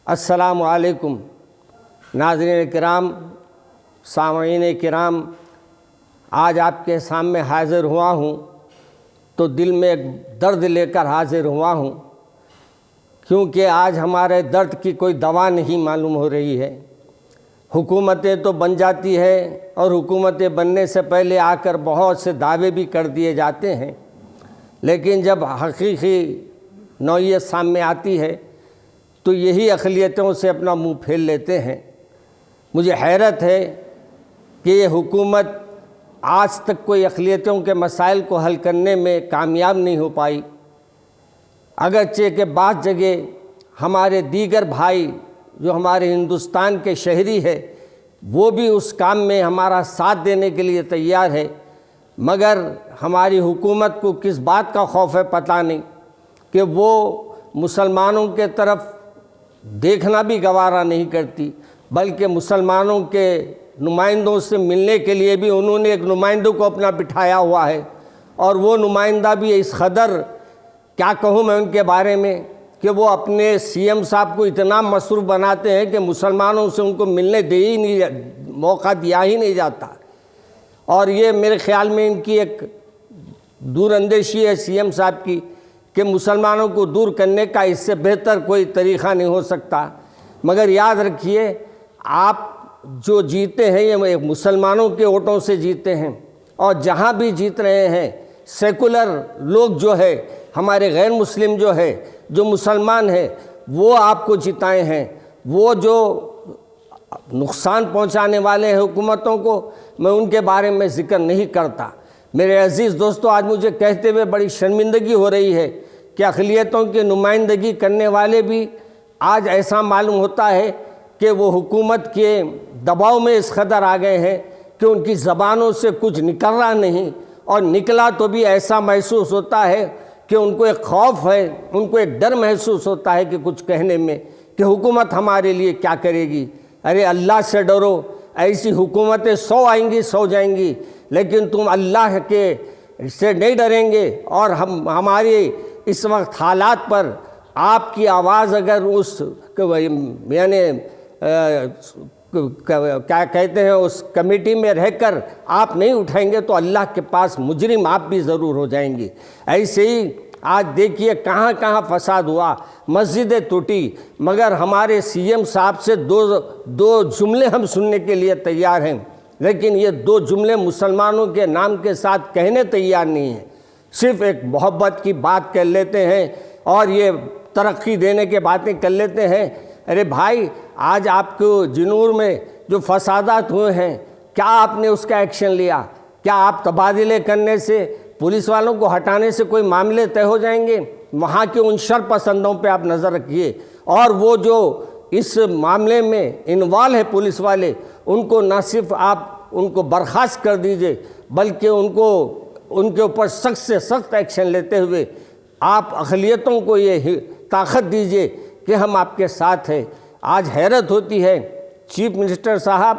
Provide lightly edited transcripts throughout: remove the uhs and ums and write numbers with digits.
السلام علیکم ناظرین کرام، سامعین کرام، آج آپ کے سامنے حاضر ہوا ہوں تو دل میں ایک درد لے کر حاضر ہوا ہوں، کیونکہ آج ہمارے درد کی کوئی دوا نہیں معلوم ہو رہی ہے۔ حکومتیں تو بن جاتی ہے اور حکومتیں بننے سے پہلے آ کر بہت سے دعوے بھی کر دیے جاتے ہیں، لیکن جب حقیقی نوعیت سامنے آتی ہے تو یہی اقلیتوں سے اپنا منہ پھیر لیتے ہیں۔ مجھے حیرت ہے کہ یہ حکومت آج تک کوئی اقلیتوں کے مسائل کو حل کرنے میں کامیاب نہیں ہو پائی، اگرچہ کہ بعض جگہ ہمارے دیگر بھائی جو ہمارے ہندوستان کے شہری ہے وہ بھی اس کام میں ہمارا ساتھ دینے کے لیے تیار ہے، مگر ہماری حکومت کو کس بات کا خوف ہے پتہ نہیں کہ وہ مسلمانوں کے طرف دیکھنا بھی گوارا نہیں کرتی، بلکہ مسلمانوں کے نمائندوں سے ملنے کے لیے بھی انہوں نے ایک نمائندوں کو اپنا بٹھایا ہوا ہے، اور وہ نمائندہ بھی اس قدر کیا کہوں میں ان کے بارے میں کہ وہ اپنے سی ایم صاحب کو اتنا مصروف بناتے ہیں کہ مسلمانوں سے ان کو ملنے موقع دیا ہی نہیں جاتا۔ اور یہ میرے خیال میں ان کی ایک دور اندیشی ہے سی ایم صاحب کی کہ مسلمانوں کو دور کرنے کا اس سے بہتر کوئی طریقہ نہیں ہو سکتا۔ مگر یاد رکھیے، آپ جو جیتے ہیں یہ مسلمانوں کے ووٹوں سے جیتے ہیں، اور جہاں بھی جیت رہے ہیں سیکولر لوگ جو ہے، ہمارے غیر مسلم جو مسلمان ہیں وہ آپ کو جتائے ہیں۔ وہ جو نقصان پہنچانے والے ہیں حکومتوں کو، میں ان کے بارے میں ذکر نہیں کرتا۔ میرے عزیز دوستو، آج مجھے کہتے ہوئے بڑی شرمندگی ہو رہی ہے کہ اقلیتوں کی نمائندگی کرنے والے بھی آج ایسا معلوم ہوتا ہے کہ وہ حکومت کے دباؤ میں اس قدر آ گئے ہیں کہ ان کی زبانوں سے کچھ نکل رہا نہیں، اور نکلا تو بھی ایسا محسوس ہوتا ہے کہ ان کو ایک خوف ہے، ان کو ایک ڈر محسوس ہوتا ہے کہ کچھ کہنے میں کہ حکومت ہمارے لیے کیا کرے گی۔ ارے اللہ سے ڈرو، ایسی حکومتیں 100 آئیں گی 100 جائیں گی، لیکن تم اللہ کے سے نہیں ڈریں گے، اور ہماری اس وقت حالات پر آپ کی آواز اگر اس یعنی کیا کہتے ہیں اس کمیٹی میں رہ کر آپ نہیں اٹھائیں گے تو اللہ کے پاس مجرم آپ بھی ضرور ہو جائیں گے۔ ایسے ہی آج دیکھیے کہاں کہاں فساد ہوا، مسجدیں ٹوٹی، مگر ہمارے سی ایم صاحب سے دو جملے ہم سننے کے لیے تیار ہیں، لیکن یہ 2 جملے مسلمانوں کے نام کے ساتھ کہنے تیار نہیں ہیں، صرف ایک محبت کی بات کر لیتے ہیں اور یہ ترقی دینے کے باتیں کر لیتے ہیں۔ ارے بھائی، آج آپ کو جنور میں جو فسادات ہوئے ہیں، کیا آپ نے اس کا ایکشن لیا؟ کیا آپ تبادلے کرنے سے، پولیس والوں کو ہٹانے سے کوئی معاملے طے ہو جائیں گے؟ وہاں کے ان شر پسندوں پہ آپ نظر رکھیے، اور وہ جو اس معاملے میں انوالو ہے پولیس والے، ان کو نہ صرف آپ ان کو برخاست کر دیجئے، بلکہ ان کے اوپر سخت سے سخت ایکشن لیتے ہوئے آپ اقلیتوں کو یہ طاقت دیجئے کہ ہم آپ کے ساتھ ہیں۔ آج حیرت ہوتی ہے، چیف منسٹر صاحب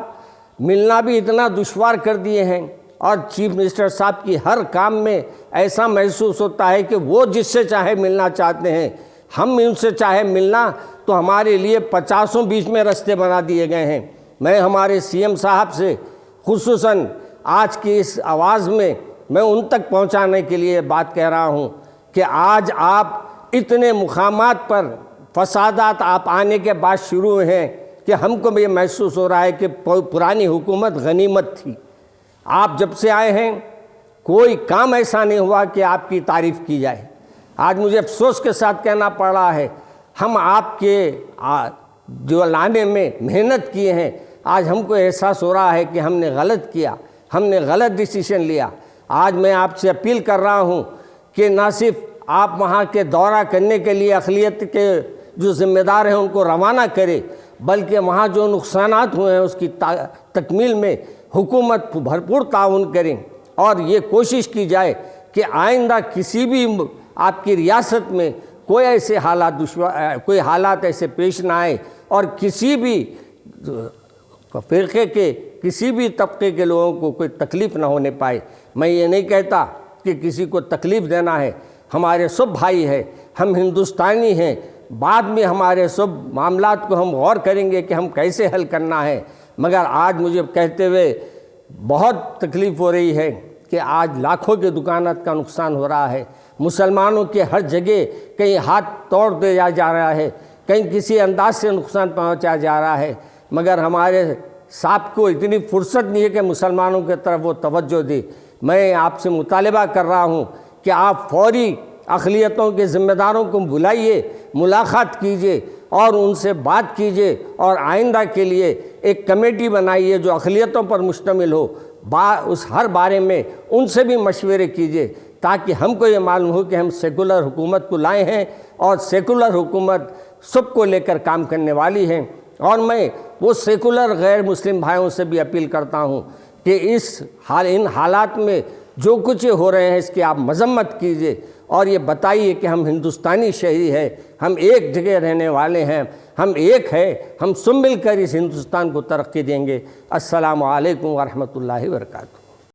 ملنا بھی اتنا دشوار کر دیے ہیں، اور چیف منسٹر صاحب کی ہر کام میں ایسا محسوس ہوتا ہے کہ وہ جس سے چاہے ملنا چاہتے ہیں، ہم ان سے چاہے ملنا تو ہمارے لیے 50 بیچ میں رستے بنا دیے گئے ہیں۔ میں ہمارے سی ایم صاحب سے خصوصاً آج کی اس آواز میں ان تک پہنچانے کے لیے بات کہہ رہا ہوں کہ آج آپ اتنے مقامات پر فسادات آپ آنے کے بعد شروع ہوئے ہیں کہ ہم کو بھی یہ محسوس ہو رہا ہے کہ پرانی حکومت غنیمت تھی۔ آپ جب سے آئے ہیں کوئی کام ایسا نہیں ہوا کہ آپ کی تعریف کی جائے۔ آج مجھے افسوس کے ساتھ کہنا پڑ رہا ہے، ہم آپ کے جو لانے میں محنت کیے ہیں، آج ہم کو احساس ہو رہا ہے کہ ہم نے غلط کیا، ہم نے غلط ڈیسیشن لیا۔ آج میں آپ سے اپیل کر رہا ہوں کہ نہ صرف آپ وہاں کے دورہ کرنے کے لیے اقلیت کے جو ذمہ دار ہیں ان کو روانہ کرے، بلکہ وہاں جو نقصانات ہوئے ہیں اس کی تکمیل میں حکومت بھرپور تعاون کریں، اور یہ کوشش کی جائے کہ آئندہ کسی بھی آپ کی ریاست میں کوئی حالات ایسے پیش نہ آئے، اور کسی بھی فرقے کے کسی بھی طبقے کے لوگوں کو کوئی تکلیف نہ ہونے پائے۔ میں یہ نہیں کہتا کہ کسی کو تکلیف دینا ہے، ہمارے سب بھائی ہیں، ہم ہندوستانی ہیں، بعد میں ہمارے سب معاملات کو ہم غور کریں گے کہ ہم کیسے حل کرنا ہے، مگر آج مجھے کہتے ہوئے بہت تکلیف ہو رہی ہے کہ آج لاکھوں کے دکانات کا نقصان ہو رہا ہے، مسلمانوں کے ہر جگہ کہیں ہاتھ توڑ دیا جا رہا ہے، کہیں کسی انداز سے نقصان پہنچایا جا رہا ہے، مگر ہمارے صاحب کو اتنی فرصت نہیں ہے کہ مسلمانوں کی طرف وہ توجہ دے۔ میں آپ سے مطالبہ کر رہا ہوں کہ آپ فوری اقلیتوں کے ذمہ داروں کو بلائیے، ملاقات کیجیے اور ان سے بات کیجیے، اور آئندہ کے لیے ایک کمیٹی بنائیے جو اقلیتوں پر مشتمل ہو، اس ہر بارے میں ان سے بھی مشورے کیجیے تاکہ ہم کو یہ معلوم ہو کہ ہم سیکولر حکومت کو لائے ہیں اور سیکولر حکومت سب کو لے کر کام کرنے والی ہے۔ اور میں وہ سیکولر غیر مسلم بھائیوں سے بھی اپیل کرتا ہوں کہ ان حالات میں جو کچھ ہو رہے ہیں اس کی آپ مذمت کیجیے اور یہ بتائیے کہ ہم ہندوستانی شہری ہیں، ہم ایک جگہ رہنے والے ہیں، ہم ایک ہیں، ہم سب مل کر اس ہندوستان کو ترقی دیں گے۔ السلام علیکم ورحمۃ اللہ وبرکاتہ۔